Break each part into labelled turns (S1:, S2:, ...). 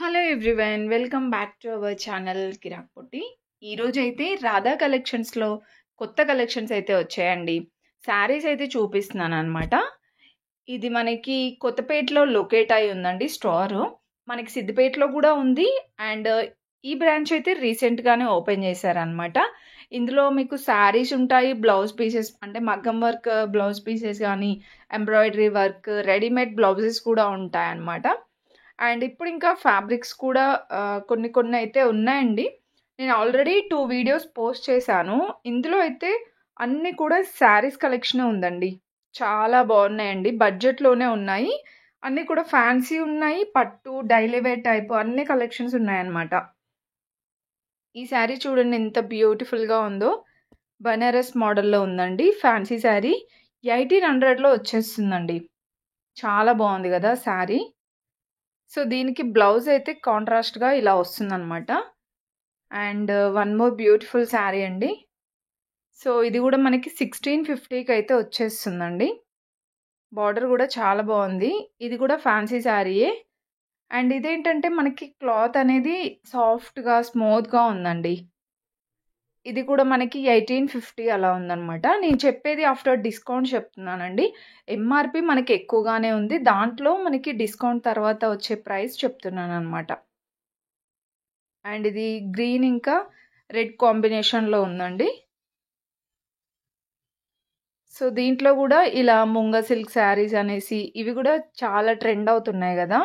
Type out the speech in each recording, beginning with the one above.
S1: Hello everyone, welcome back to our channel Kirak Potti. ఈరోజైతే రాధా కలెక్షన్స్లో కొత్త కలెక్షన్స్ అయితే వచ్చాయండి. శారీస్ అయితే చూపిస్తున్నాను అనమాట. ఇది మనకి కొత్తపేటలో లొకేట్ అయి ఉందండి స్టోరు. మనకి సిద్దిపేటలో కూడా ఉంది. అండ్ ఈ బ్రాంచ్ అయితే రీసెంట్గానే ఓపెన్ చేశారనమాట. ఇందులో మీకు శారీస్ ఉంటాయి, బ్లౌజ్ పీసెస్ అంటే మగ్గం వర్క్ బ్లౌజ్ పీసెస్ కానీ, ఎంబ్రాయిడరీ వర్క్, రెడీమేడ్ బ్లౌజెస్ కూడా ఉంటాయన్నమాట. అండ్ ఇప్పుడు ఇంకా ఫ్యాబ్రిక్స్ కూడా కొన్ని కొన్ని అయితే ఉన్నాయండి. నేను ఆల్రెడీ 2 వీడియోస్ పోస్ట్ చేశాను. ఇందులో అయితే అన్నీ కూడా శారీస్ కలెక్షనే ఉందండి. చాలా బాగున్నాయండి. బడ్జెట్లోనే ఉన్నాయి. అన్నీ కూడా ఫ్యాన్సీ ఉన్నాయి. పట్టు, డైలీ వేర్ టైప్ అన్ని కలెక్షన్స్ ఉన్నాయన్నమాట. ఈ శారీ చూడండి ఎంత బ్యూటిఫుల్గా ఉందో. బనారస్ మోడల్లో ఉందండి. ఫ్యాన్సీ శారీ 1800లో వచ్చేస్తుందండి. చాలా బాగుంది కదా శారీ. సో దీనికి బ్లౌజ్ అయితే కాంట్రాస్ట్గా ఇలా వస్తుందన్నమాట. And one more beautiful sari అండి. సో ఇది కూడా మనకి 1650కి అయితే వచ్చేస్తుందండి. బార్డర్ కూడా చాలా బాగుంది. ఇది కూడా ఫ్యాన్సీ శారీయే. అండ్ ఇదేంటంటే మనకి క్లాత్ అనేది సాఫ్ట్గా స్మూత్గా ఉందండి. ఇది కూడా మనకి 1850 అలా ఉందన్నమాట. నేను చెప్పేది ఆఫ్టర్ డిస్కౌంట్ చెప్తున్నానండి. ఎంఆర్పి మనకి ఎక్కువగానే ఉంది. దాంట్లో మనకి డిస్కౌంట్ తర్వాత వచ్చే ప్రైస్ చెప్తున్నాను అనమాట. అండ్ ఇది గ్రీన్ ఇంకా రెడ్ కాంబినేషన్లో ఉందండి. సో దీంట్లో కూడా ఇలా ముంగ సిల్క్ శారీస్ అనేసి ఇవి కూడా చాలా ట్రెండ్ అవుతున్నాయి కదా.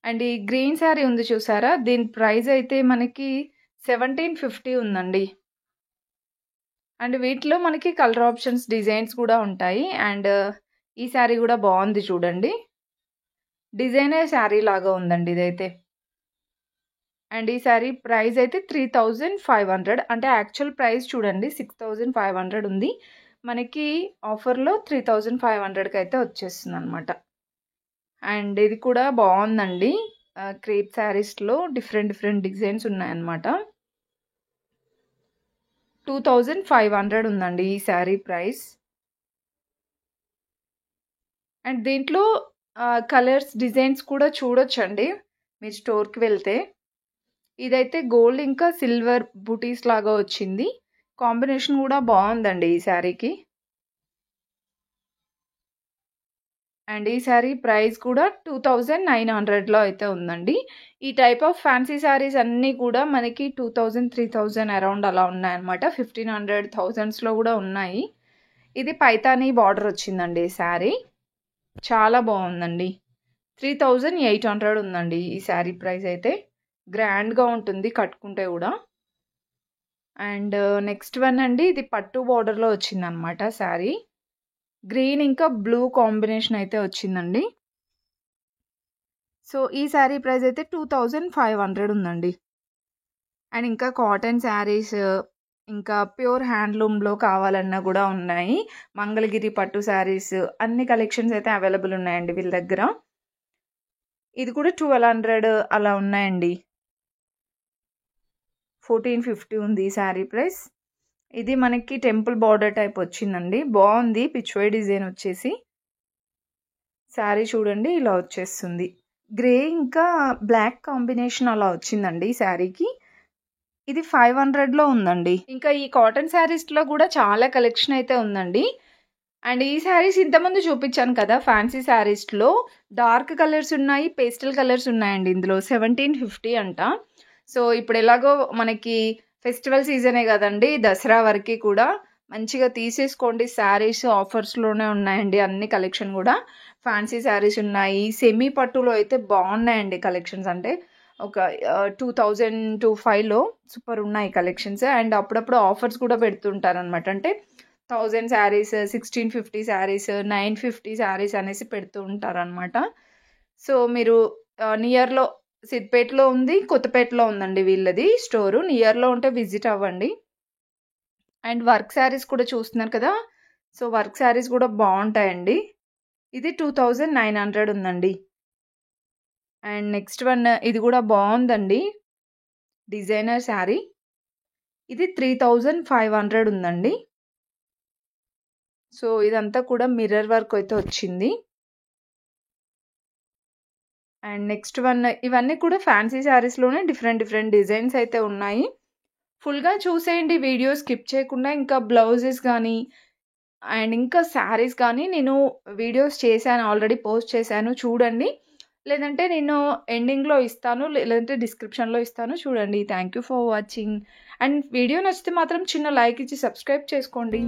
S1: అండ్ ఈ గ్రీన్ శారీ ఉంది చూసారా, దీని ప్రైస్ అయితే మనకి 1750 ఉందండి. అండ్ వీటిలో మనకి కలర్ ఆప్షన్స్, డిజైన్స్ కూడా ఉంటాయి. అండ్ ఈ శారీ కూడా బాగుంది చూడండి. డిజైనర్ శారీ లాగా ఉందండి ఇదైతే. అండ్ ఈ శారీ ప్రైస్ అయితే 3500. అంటే యాక్చువల్ ప్రైస్ చూడండి 6500 ఉంది. మనకి ఆఫర్లో 3500కి అయితే వచ్చేస్తుంది అనమాట. అండ్ ఇది కూడా బాగుందండి. క్రేప్ శారీస్లో డిఫరెంట్ డిజైన్స్ ఉన్నాయన్నమాట. 2500 ఉందండి ఈ శారీ ప్రైస్. అండ్ దీంట్లో కలర్స్, డిజైన్స్ కూడా చూడొచ్చండి మీరు స్టోర్కి వెళ్తే. ఇదైతే గోల్డ్ ఇంకా సిల్వర్ బూటీస్ లాగా వచ్చింది. కాంబినేషన్ కూడా బాగుందండి ఈ శారీకి. అండ్ ఈ శారీ ప్రైస్ కూడా 2900లో అయితే ఉందండి. ఈ టైప్ ఆఫ్ ఫ్యాన్సీ శారీస్ అన్నీ కూడా మనకి 2000, 3000 అరౌండ్ అలా ఉన్నాయన్నమాట. 1500, 1000స్లో కూడా ఉన్నాయి. ఇది పైతానీ బార్డర్ వచ్చిందండి ఈ శారీ. చాలా బాగుందండి. 3800 ఉందండి ఈ శారీ ప్రైస్ అయితే. గ్రాండ్గా ఉంటుంది కట్టుకుంటే కూడా. అండ్ నెక్స్ట్ వన్ అండి, ఇది పట్టు బార్డర్లో వచ్చిందనమాట శారీ. గ్రీన్ ఇంకా బ్లూ కాంబినేషన్ అయితే వచ్చిందండి. సో ఈ శారీ ప్రైస్ అయితే 2500 ఉందండి. అండ్ ఇంకా కాటన్ శారీస్, ఇంకా ప్యూర్ హ్యాండ్లూమ్లో కావాలన్నా కూడా ఉన్నాయి. మంగళగిరి పట్టు శారీస్ అన్ని కలెక్షన్స్ అయితే అవైలబుల్ ఉన్నాయండి వీళ్ళ దగ్గర. ఇది కూడా 1200 అలా ఉన్నాయండి. 1450 ఉంది ఈ శారీ ప్రైస్. ఇది మనకి టెంపుల్ బార్డర్ టైప్ వచ్చిందండి. బాగుంది. పిచ్వై డిజైన్ వచ్చేసి శారీ చూడండి ఇలా వచ్చేస్తుంది. గ్రే ఇంకా బ్లాక్ కాంబినేషన్ అలా వచ్చిందండి ఈ శారీకి. ఇది 500లో ఉందండి. ఇంకా ఈ కాటన్ శారీస్లో కూడా చాలా కలెక్షన్ అయితే ఉందండి. అండ్ ఈ శారీస్ ఇంతకుముందు చూపించాను కదా ఫ్యాన్సీ శారీస్లో. డార్క్ కలర్స్ ఉన్నాయి, పేస్టల్ కలర్స్ ఉన్నాయండి ఇందులో. 1750 అంట. సో ఇప్పుడు ఎలాగో మనకి ఫెస్టివల్ సీజనే కదండి, దసరా వరకు కూడా మంచిగా తీసేసుకోండి. శారీస్ ఆఫర్స్లోనే ఉన్నాయండి అన్ని కలెక్షన్ కూడా. ఫ్యాన్సీ శారీస్ ఉన్నాయి. సెమీ పట్టులో అయితే బాగున్నాయండి కలెక్షన్స్. అంటే ఒక 2005లో సూపర్ ఉన్నాయి కలెక్షన్స్. అండ్ అప్పుడప్పుడు ఆఫర్స్ కూడా పెడుతుంటారనమాట. అంటే 1000 శారీస్, 1650 శారీస్, 950 శారీస్ అనేసి పెడుతూ ఉంటారనమాట. సో మీరు నియర్లో సిద్దిపేటలో ఉంది, కొత్తపేటలో ఉందండి వీళ్ళది స్టోరు. నియర్లో ఉంటే విజిట్ అవ్వండి. అండ్ వర్క్ శారీస్ కూడా చూస్తున్నారు కదా. సో వర్క్ శారీస్ కూడా బాగుంటాయండి. ఇది 2900 ఉందండి. అండ్ నెక్స్ట్ వన్ ఇది కూడా బాగుందండి, డిజైనర్ శారీ. ఇది 3500 ఉందండి. సో ఇదంతా కూడా మిర్రర్ వర్క్ అయితే వచ్చింది. అండ్ నెక్స్ట్ వన్ ఇవన్నీ కూడా ఫ్యాన్సీ శారీస్‌లోనే డిఫరెంట్ డిజైన్స్ అయితే ఉన్నాయి. ఫుల్‌గా చూసేయండి వీడియో స్కిప్ చేయకుండా. ఇంకా బ్లౌజెస్ గానీ, అండ్ ఇంకా శారీస్ కానీ నేను వీడియోస్ చేశాను, ఆల్రెడీ పోస్ట్ చేశాను చూడండి. లేదంటే నేను ఎండింగ్‌లో ఇస్తాను. లేదంటే డిస్క్రిప్షన్‌లో ఇస్తాను చూడండి. Thank you for watching. And video నచ్చితే మాత్రం చిన్న లైక్ ఇచ్చి సబ్స్క్రైబ్ చేసుకోండి.